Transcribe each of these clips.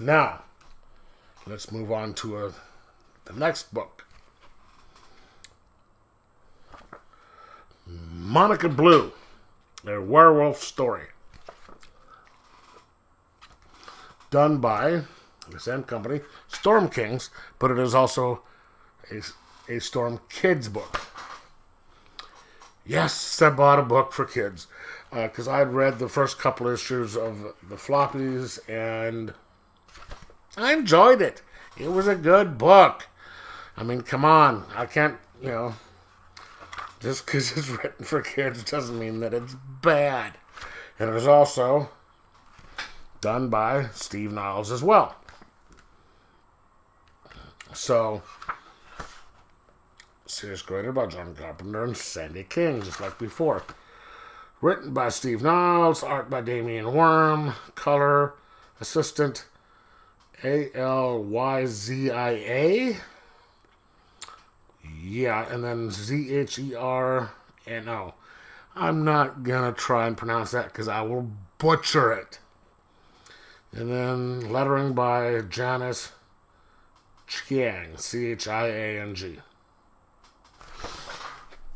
Now, let's move on to the next book. Monicsa Bleu, a werewolf story. Done by the same company, Storm Kings, but it is also a Storm Kids book. Yes, I bought a book for kids because I'd read the first couple issues of the floppies and I enjoyed it. It was a good book. I mean, come on. I can't, just because it's written for kids doesn't mean that it's bad. And it was also done by Steve Niles as well. So, series created by John Carpenter and Sandy King, just like before. Written by Steve Niles, art by Damian Worm, color assistant Alyzia. Yeah, and then Zherno. I'm not gonna try and pronounce that because I will butcher it. And then lettering by Janice Chiang, Chiang.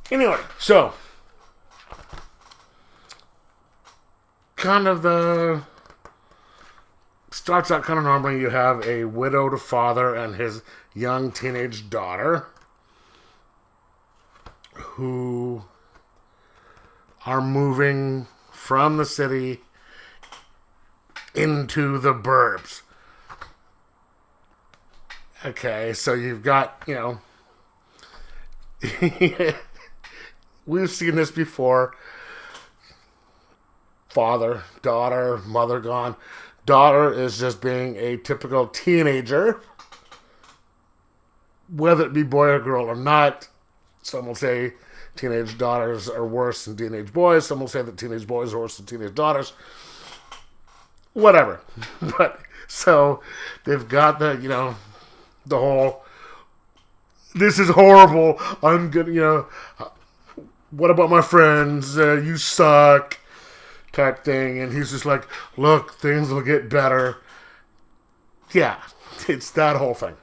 Anyway, so kind of starts out kind of normally. You have a widowed father and his young teenage daughter who are moving from the city into the burbs. Okay, so you've got, we've seen this before. Father, daughter, mother gone. Daughter is just being a typical teenager, whether it be boy or girl or not. Some will say teenage daughters are worse than teenage boys. Some will say that teenage boys are worse than teenage daughters. Whatever. But, so, they've got the whole, this is horrible, I'm gonna, what about my friends, you suck, type thing, and he's just like, look, things will get better. Yeah, it's that whole thing.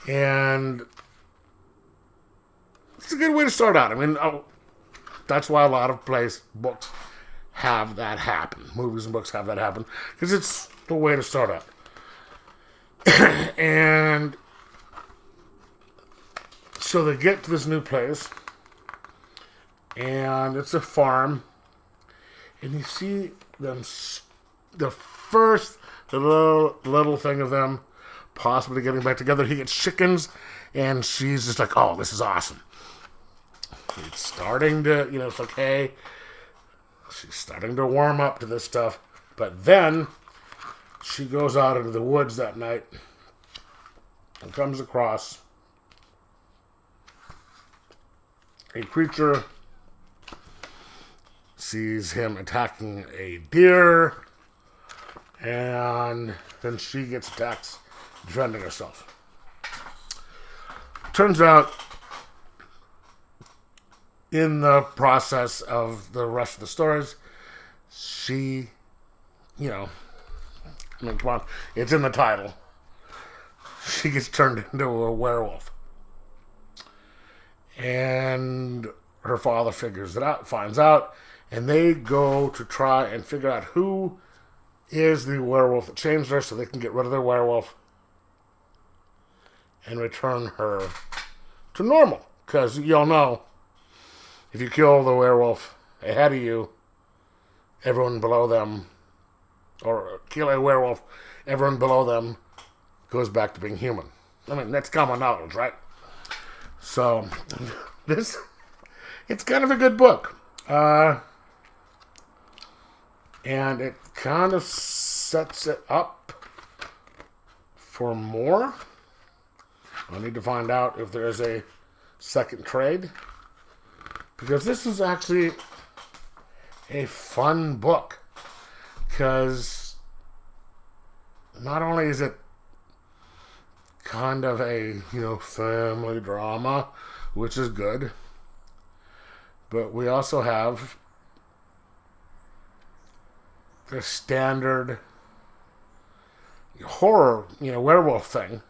And it's a good way to start out. I mean, that's why a lot of books have that happen. Movies and books have that happen, because it's the way to start out. And so they get to this new place, and it's a farm, and you see them, the first little thing of them possibly getting back together. He gets chickens, and she's just like, oh, this is awesome. It's starting to, it's like, hey, she's starting to warm up to this stuff. But then she goes out into the woods that night and comes across a creature, sees him attacking a deer, and then she gets attacked defending herself. Turns out, in the process of the rest of the stories, she, come on, it's in the title. She gets turned into a werewolf. And her father finds out, and they go to try and figure out who is the werewolf that changed her so they can get rid of their werewolf and return her to normal. Because y'all know, if you kill the werewolf ahead of you, everyone below them, or kill a werewolf, everyone below them goes back to being human. I mean, that's common knowledge, right? So, it's kind of a good book. And it kind of sets it up for more. I need to find out if there's a second trade, because this is actually a fun book, because not only is it kind of a, family drama, which is good, but we also have the standard horror, werewolf thing.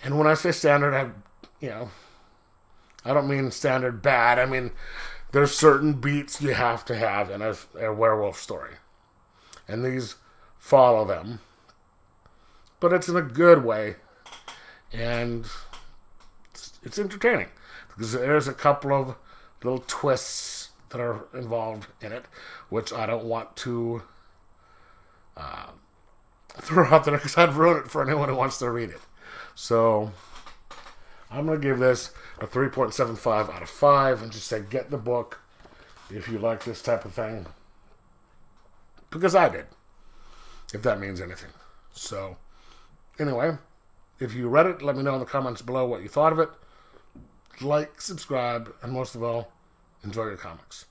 And when I say standard, I don't mean standard bad. I mean, there's certain beats you have to have in a werewolf story. And these follow them. But it's in a good way. And it's entertaining. Because there's a couple of little twists that are involved in it, which I don't want to throw out there because I'd ruin it for anyone who wants to read it. So I'm going to give this a 3.75 out of 5 and just say get the book if you like this type of thing. Because I did, if that means anything. So anyway, if you read it, let me know in the comments below what you thought of it. Like, subscribe, and most of all, enjoy your comics.